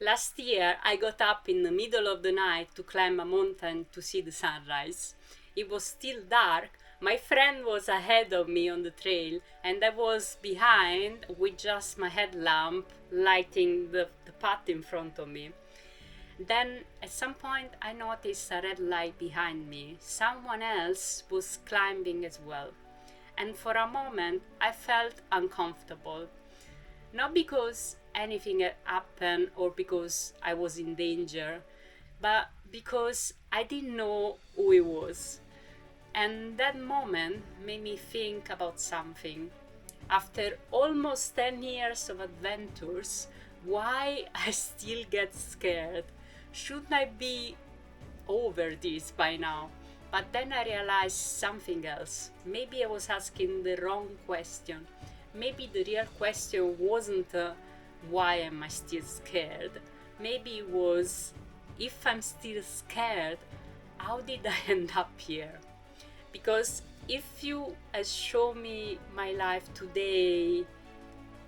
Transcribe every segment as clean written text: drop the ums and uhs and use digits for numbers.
Last year, I got up in the middle of the night to climb a mountain to see the sunrise. It was still dark. My friend was ahead of me on the trail, and I was behind with just my headlamp lighting the path in front of me. Then, at some point, I noticed a red light behind me. Someone else was climbing as well. And for a moment, I felt uncomfortable. Not because anything had happened or because I was in danger, but because I didn't know who it was. And that moment made me think about something. After almost 10 years of adventures, why I still get scared? Shouldn't I be over this by now? But then I realized something else. Maybe I was asking the wrong question. Maybe the real question wasn't why am I still scared? Maybe it was, if I'm still scared, how did I end up here? Because if you show me my life today,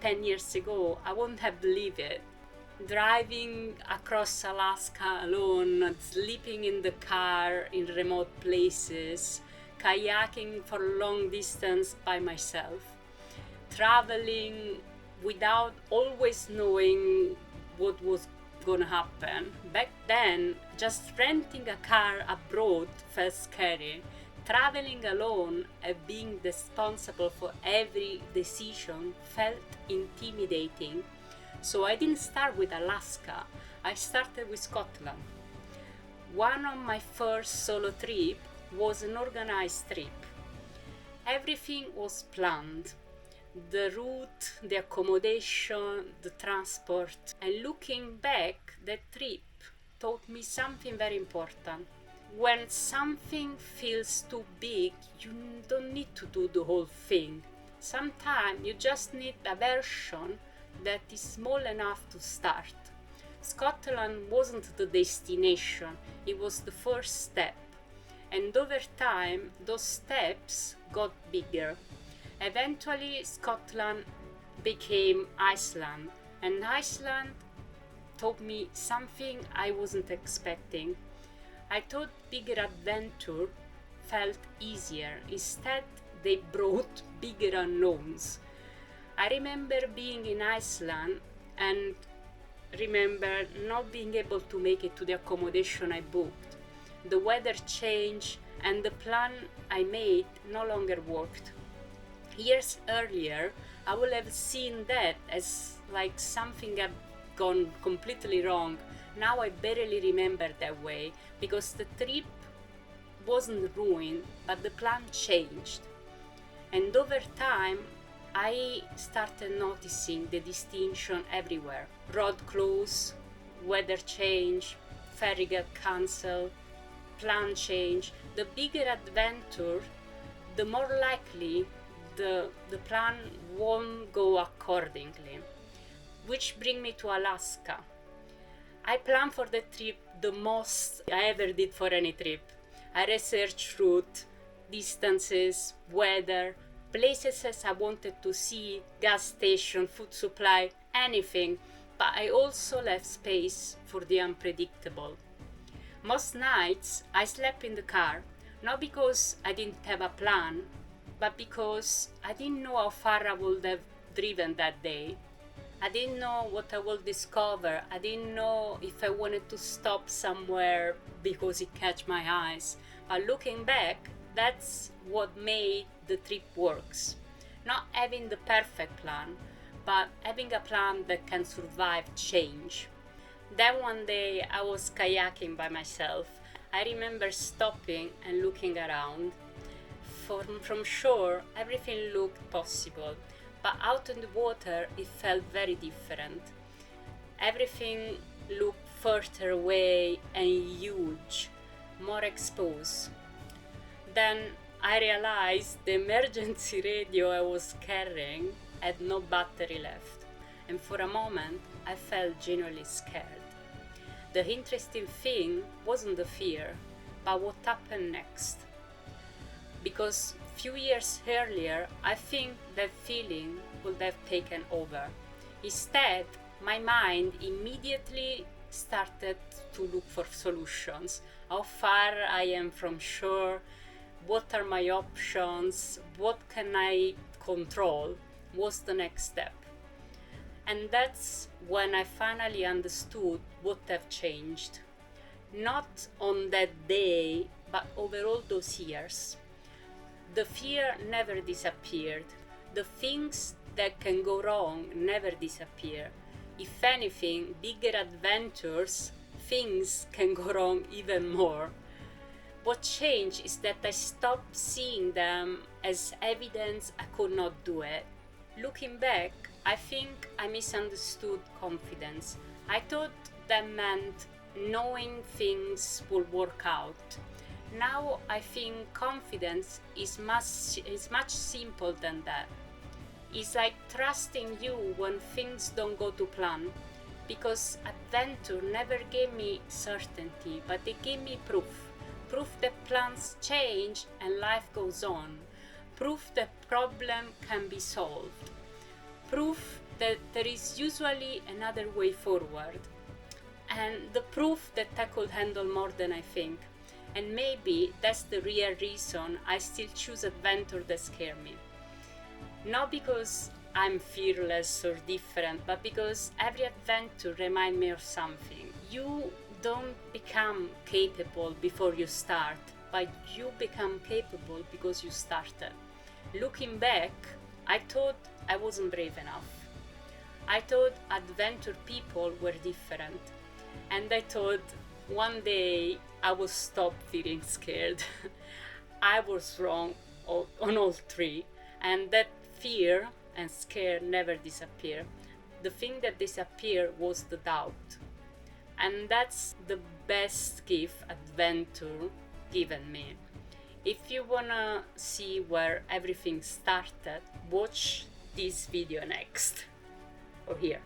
10 years ago, I wouldn't have believed it. Driving across Alaska alone, sleeping in the car in remote places, kayaking for long distance by myself, traveling without always knowing what was gonna happen. Back then, just renting a car abroad felt scary. Traveling alone and being responsible for every decision felt intimidating. So I didn't start with Alaska, I started with Scotland. One of my first solo trips was an organized trip. Everything was planned. The route, the accommodation, the transport. And looking back, that trip taught me something very important. When something feels too big, you don't need to do the whole thing. Sometimes you just need a version that is small enough to start. Scotland wasn't the destination, it was the first step. And over time, those steps got bigger. Eventually, Scotland became Iceland, and Iceland taught me something I wasn't expecting. I thought bigger adventure felt easier. Instead, they brought bigger unknowns. I remember being in Iceland and remember not being able to make it to the accommodation I booked. The weather changed and the plan I made no longer worked. Years earlier, I would have seen that as like something had gone completely wrong. Now I barely remember that way because the trip wasn't ruined, but the plan changed. And over time, I started noticing the distinction everywhere. Road closed, weather change, ferry got cancelled, plan change. The bigger adventure, the more likely the plan won't go accordingly. Which brings me to Alaska. I planned for the trip the most I ever did for any trip. I researched route, distances, weather, places I wanted to see, gas station, food supply, anything, but I also left space for the unpredictable. Most nights I slept in the car, not because I didn't have a plan, but because I didn't know how far I would have driven that day. I didn't know what I would discover. I didn't know if I wanted to stop somewhere because it catch my eyes. But looking back, that's what made the trip works. Not having the perfect plan, but having a plan that can survive change. Then one day I was kayaking by myself. I remember stopping and looking around. From shore, everything looked possible, but out in the water, it felt very different. Everything looked further away and huge, more exposed. Then I realized the emergency radio I was carrying had no battery left, and for a moment I felt genuinely scared. The interesting thing wasn't the fear, but what happened next. Because few years earlier, I think that feeling would have taken over. Instead, my mind immediately started to look for solutions. How far I am from shore, what are my options, what can I control, what's the next step. And that's when I finally understood what have changed. Not on that day, but over all those years. The fear never disappeared. The things that can go wrong never disappear. If anything, bigger adventures, things can go wrong even more. What changed is that I stopped seeing them as evidence I could not do it. Looking back, I think I misunderstood confidence. I thought that meant knowing things will work out. Now I think confidence is much simple than that. It's like trusting you when things don't go to plan, because adventure never gave me certainty, but they gave me proof that plans change and life goes on, proof that problem can be solved, proof that there is usually another way forward, and the proof that I could handle more than I think. And maybe that's the real reason I still choose adventure that scare me. Not because I'm fearless or different, but because every adventure reminds me of something. You don't become capable before you start, but you become capable because you started. Looking back, I thought I wasn't brave enough. I thought adventure people were different. And I thought one day I would stop feeling scared. I was wrong on all three, and that fear and scare never disappear. The thing that disappeared was the doubt. And that's the best gift adventure given me. If you wanna see where everything started, watch this video next. Or here.